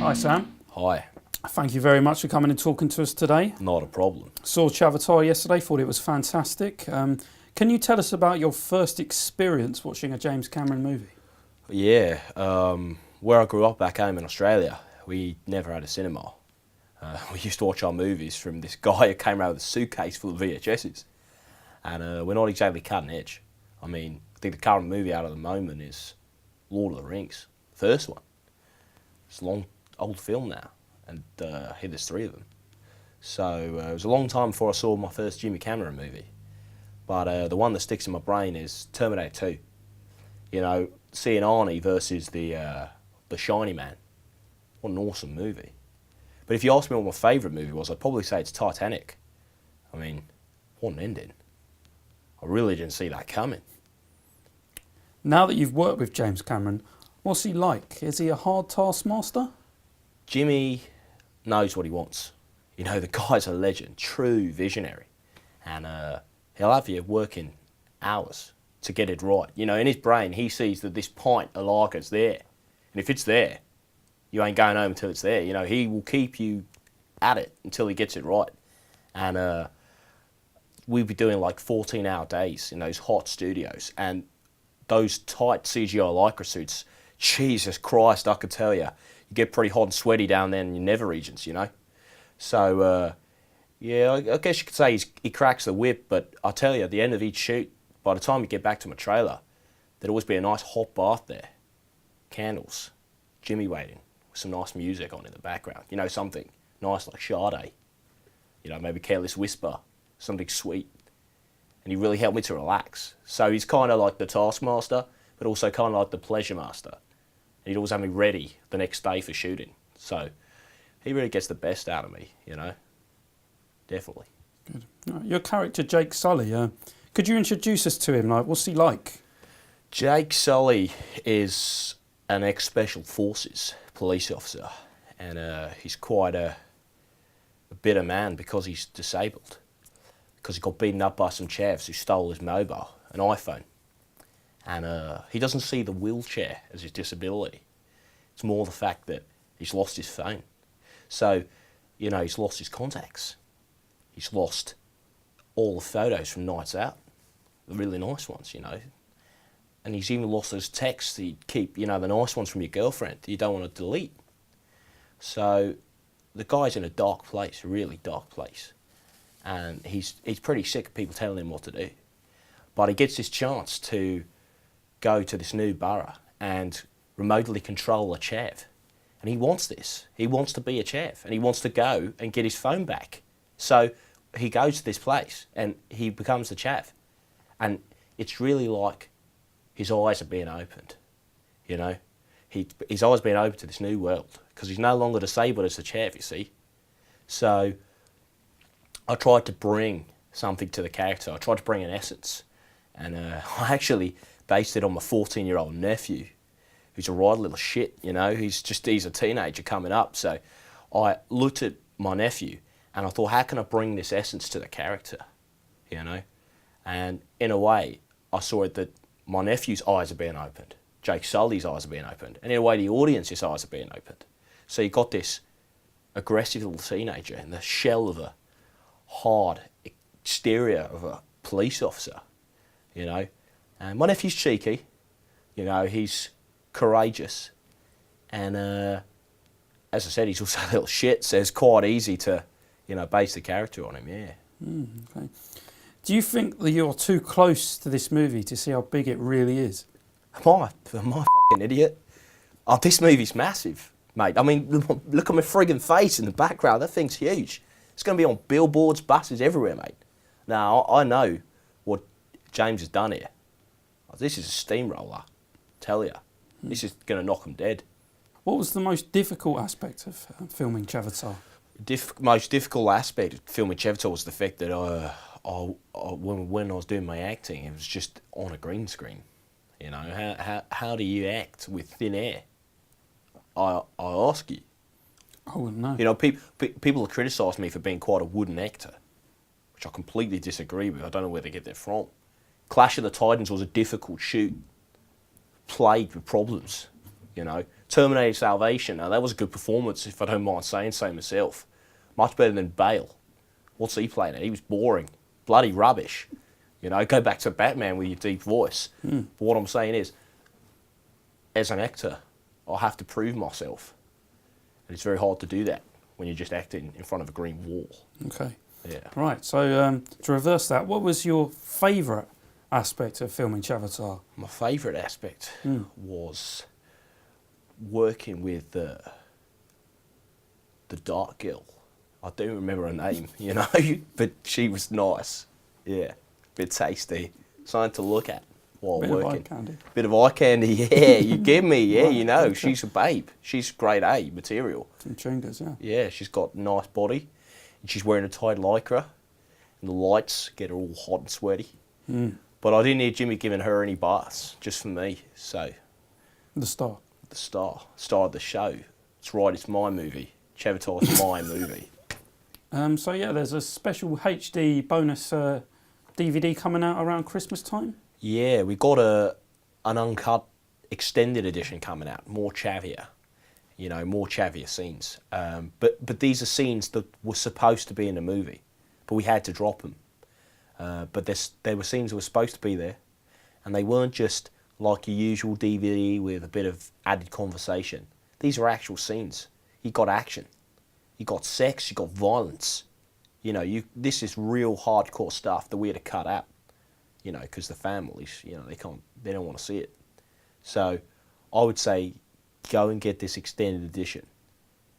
Hi Sam. Hi. Thank you very much for coming and talking to us today. Not a problem. Saw Chavatar yesterday, thought it was fantastic. Can you tell us about your first experience watching a James Cameron movie? Yeah, where I grew up back home in Australia, we never had a cinema. We used to watch our movies from this guy who came around with a suitcase full of VHSs. And we're not exactly cutting edge. I mean, I think the current movie out of the moment is Lord of the Rings, first one. It's a long, old film now, and here there's 3 of them. So it was a long time before I saw my first Jimmy Cameron movie. But the one that sticks in my brain is Terminator 2. You know, seeing Arnie versus the shiny man. What an awesome movie. But if you ask me what my favourite movie was, I'd probably say it's Titanic. I mean, what an ending. I really didn't see that coming. Now that you've worked with James Cameron, what's he like? Is he a hard taskmaster? Jimmy knows what he wants. You know, the guy's a legend, true visionary. And he'll have you working hours to get it right. You know, in his brain, he sees that this pint of lager's there. And if it's there, you ain't going home until it's there. You know, he will keep you at it until he gets it right. And we'd be doing like 14-hour days in those hot studios. And those tight CGI Lycra suits, Jesus Christ, I could tell you, you get pretty hot and sweaty down there in your nether regions, you know. So, yeah, I guess you could say he cracks the whip, but I tell you, at the end of each shoot, by the time you get back to my trailer, there'd always be a nice hot bath there. Candles, Jimmy waiting, with some nice music on in the background. You know, something nice like Sade. You know, maybe Careless Whisper, something sweet. And he really helped me to relax. So he's kind of like the taskmaster, but also kind of like the pleasure master. And he'd always have me ready the next day for shooting. So he really gets the best out of me, you know. Definitely. Good. Your character, Jake Sully, could you introduce us to him? Like, what's he like? Jake Sully is an ex-Special Forces police officer. And he's quite a bitter man because he's disabled. Because he got beaten up by some chavs who stole his mobile, an iPhone. And he doesn't see the wheelchair as his disability. It's more the fact that he's lost his phone. So, you know, he's lost his contacts. He's lost all the photos from nights out, the really nice ones, you know. And he's even lost those texts that you keep, you know, the nice ones from your girlfriend that you don't want to delete. So the guy's in a dark place, a really dark place. And he's pretty sick of people telling him what to do. But he gets this chance to go to this new borough and remotely control a chav. And he wants this. He wants to be a chav. And he wants to go and get his phone back. So he goes to this place and he becomes the chav. And it's really like his eyes are being opened, you know. His eyes are being opened to this new world because he's no longer disabled as a chav, you see. So I tried to bring something to the character. I tried to bring an essence. And I actually based it on my 14-year-old nephew, who's a right little shit, you know. He's a teenager coming up. So I looked at my nephew and I thought, how can I bring this essence to the character, you know? And in a way, I saw it that my nephew's eyes are being opened. Jake Sully's eyes are being opened. And in a way, the audience's eyes are being opened. So you got this aggressive little teenager in the shell of a hard exterior of a police officer, you know. And my nephew's cheeky, you know, he's courageous. And as I said, he's also a little shit, so it's quite easy to, you know, base the character on him, yeah. Okay. Do you think that you're too close to this movie to see how big it really is? Am I a fucking idiot? Oh, this movie's massive, mate. I mean, look at my friggin' face in the background. That thing's huge. It's going to be on billboards, buses, everywhere, mate. Now, I know what James has done here. This is a steamroller, tell ya. This is going to knock him dead. What was the most difficult aspect of filming Chavatar? Most difficult aspect of filming Chavatar was the fact that when I was doing my acting, it was just on a green screen. You know, how do you act with thin air? I ask you. I wouldn't know. You know, people have criticised me for being quite a wooden actor, which I completely disagree with. I don't know where they get that from. Clash of the Titans was a difficult shoot, plagued with problems, you know. Terminator Salvation. Now, that was a good performance, if I don't mind saying so myself. Much better than Bale. What's he playing at? He was boring. Bloody rubbish. You know, go back to Batman with your deep voice. But what I'm saying is, as an actor, I have to prove myself. And it's very hard to do that when you're just acting in front of a green wall. Okay. Yeah. Right, so to reverse that, what was your favourite aspect of filming Chavatar? My favourite aspect was working with the dark girl. I don't remember her name, you know, but she was nice. Yeah, bit tasty, something to look at while Bit working. of eye candy. Bit of eye candy, yeah, you give me, yeah, Right, you know, okay. she's a babe. She's grade A material. Some chungas, yeah. Yeah, she's got a nice body, and she's wearing a tight lycra, and the lights get her all hot and sweaty. But I didn't hear Jimmy giving her any baths, just for me. So, The star. the star of the show. It's right, it's my movie. Chavatar's my movie. So yeah, there's a special HD bonus DVD coming out around Christmas time. Yeah, we got an uncut extended edition coming out, more Chavia. You know, more Chavia scenes. But these are scenes that were supposed to be in the movie, but we had to drop them. But there were scenes that were supposed to be there, and they weren't just like your usual DVD with a bit of added conversation. These are actual scenes. You got action, you got sex, you got violence. You know, this is real hardcore stuff that we had to cut out. You know, because the families, you know, they don't want to see it. So, I would say, go and get this extended edition.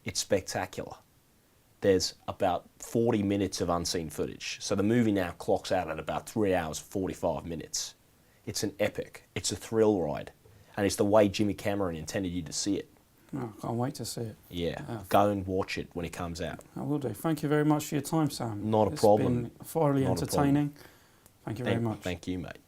It's spectacular. There's about 40 minutes of unseen footage. So the movie now clocks out at about 3 hours, 45 minutes. It's an epic. It's a thrill ride. And it's the way Jimmy Cameron intended you to see it. Oh, can't wait to see it. Yeah, go and watch it when it comes out. I will do. Thank you very much for your time, Sam. Not a problem. It's been thoroughly Not a problem. entertaining. Thank you very much. Thank you, mate.